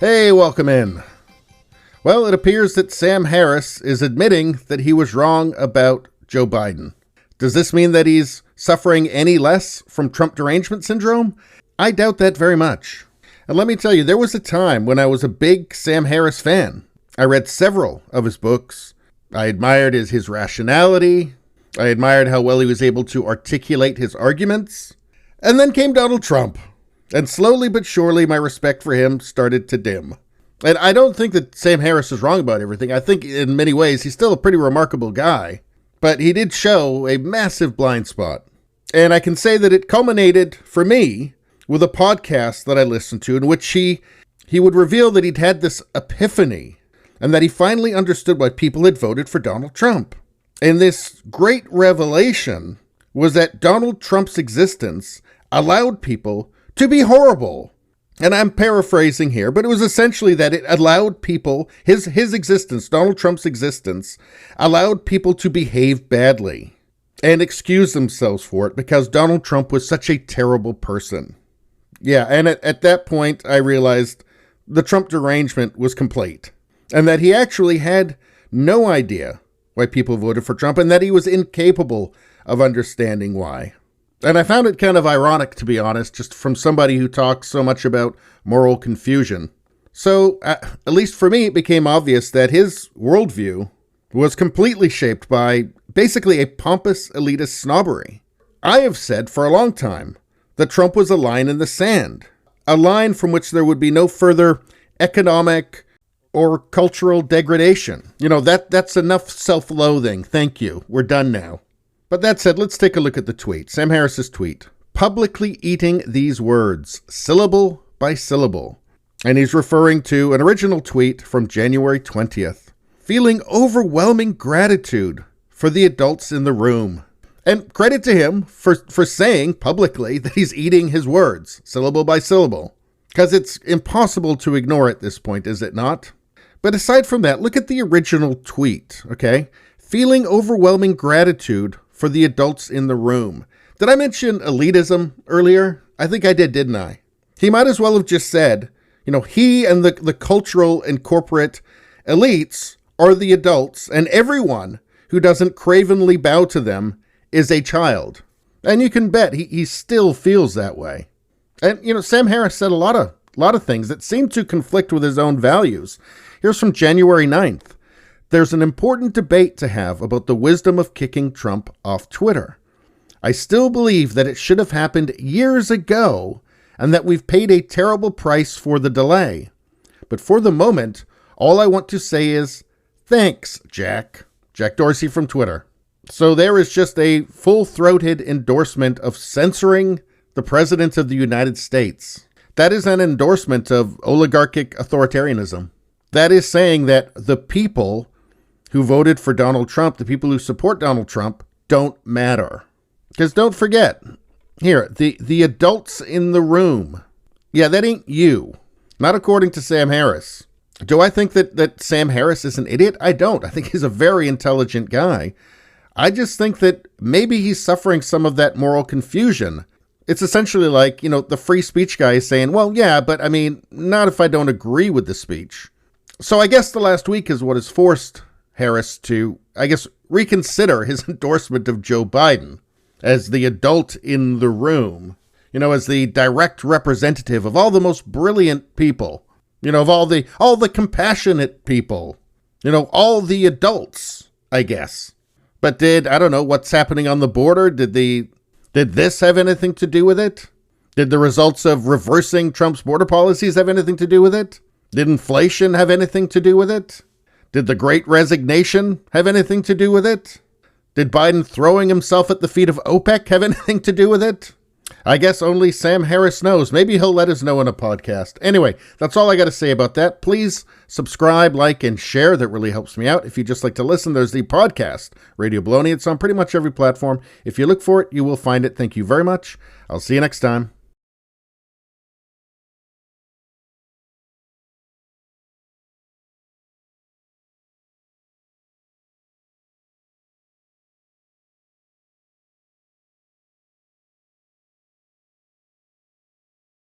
Hey, welcome in. Well, it appears that Sam Harris is admitting that he was wrong about Joe Biden. Does this mean that he's suffering any less from Trump derangement syndrome? I doubt that very much. And let me tell you, there was a time when I was a big Sam Harris fan. I read several of his books. I admired his rationality. I admired how well he was able to articulate his arguments. And then came Donald Trump. And slowly but surely, my respect for him started to dim. And I don't think that Sam Harris is wrong about everything. I think in many ways, he's still a pretty remarkable guy. But he did show a massive blind spot. And I can say that it culminated, for me, with a podcast that I listened to in which he would reveal that he'd had this epiphany and that he finally understood why people had voted for Donald Trump. And this great revelation was that Donald Trump's existence allowed people to be horrible. And I'm paraphrasing here, but it was essentially that it allowed people, his existence, Donald Trump's existence, allowed people to behave badly and excuse themselves for it because Donald Trump was such a terrible person. Yeah, and at that point, I realized the Trump derangement was complete and that he actually had no idea why people voted for Trump and that he was incapable of understanding why. And I found it kind of ironic, to be honest, just from somebody who talks so much about moral confusion. So, at least for me, it became obvious that his worldview was completely shaped by basically a pompous elitist snobbery. I have said for a long time that Trump was a line in the sand, a line from which there would be no further economic or cultural degradation. You know, that's enough self-loathing. Thank you. We're done now. But that said, let's take a look at the tweet. Sam Harris's tweet. Publicly eating these words, syllable by syllable. And he's referring to an original tweet from January 20th. Feeling overwhelming gratitude for the adults in the room. And credit to him for saying publicly that he's eating his words, syllable by syllable. Because it's impossible to ignore at this point, is it not? But aside from that, look at the original tweet, okay? Feeling overwhelming gratitude for the adults in the room. Did I mention elitism earlier? I think I did, didn't I? He might as well have just said, you know, he and the cultural and corporate elites are the adults, and everyone who doesn't cravenly bow to them is a child. And you can bet he still feels that way. And, you know, Sam Harris said a lot of things that seem to conflict with his own values. Here's from January 9th. There's an important debate to have about the wisdom of kicking Trump off Twitter. I still believe that it should have happened years ago and that we've paid a terrible price for the delay. But for the moment, all I want to say is, thanks, Jack. Jack Dorsey from Twitter. So there is just a full-throated endorsement of censoring the President of the United States. That is an endorsement of oligarchic authoritarianism. That is saying that the people who voted for Donald Trump, the people who support Donald Trump, don't matter. Because don't forget, here, the adults in the room. Yeah, that ain't you. Not according to Sam Harris. Do I think that Sam Harris is an idiot? I don't. I think he's a very intelligent guy. I just think that maybe he's suffering some of that moral confusion. It's essentially like, you know, the free speech guy is saying, well, yeah, but I mean, not if I don't agree with the speech. So I guess the last week is what has forced Harris to, I guess, reconsider his endorsement of Joe Biden as the adult in the room, you know, as the direct representative of all the most brilliant people, you know, of all the compassionate people, you know, all the adults, I guess. But I don't know, what's happening on the border? Did this have anything to do with it? Did the results of reversing Trump's border policies have anything to do with it? Did inflation have anything to do with it? Did the Great Resignation have anything to do with it? Did Biden throwing himself at the feet of OPEC have anything to do with it? I guess only Sam Harris knows. Maybe he'll let us know in a podcast. Anyway, that's all I got to say about that. Please subscribe, like, and share. That really helps me out. If you just like to listen, there's the podcast, Radio Baloney. It's on pretty much every platform. If you look for it, you will find it. Thank you very much. I'll see you next time.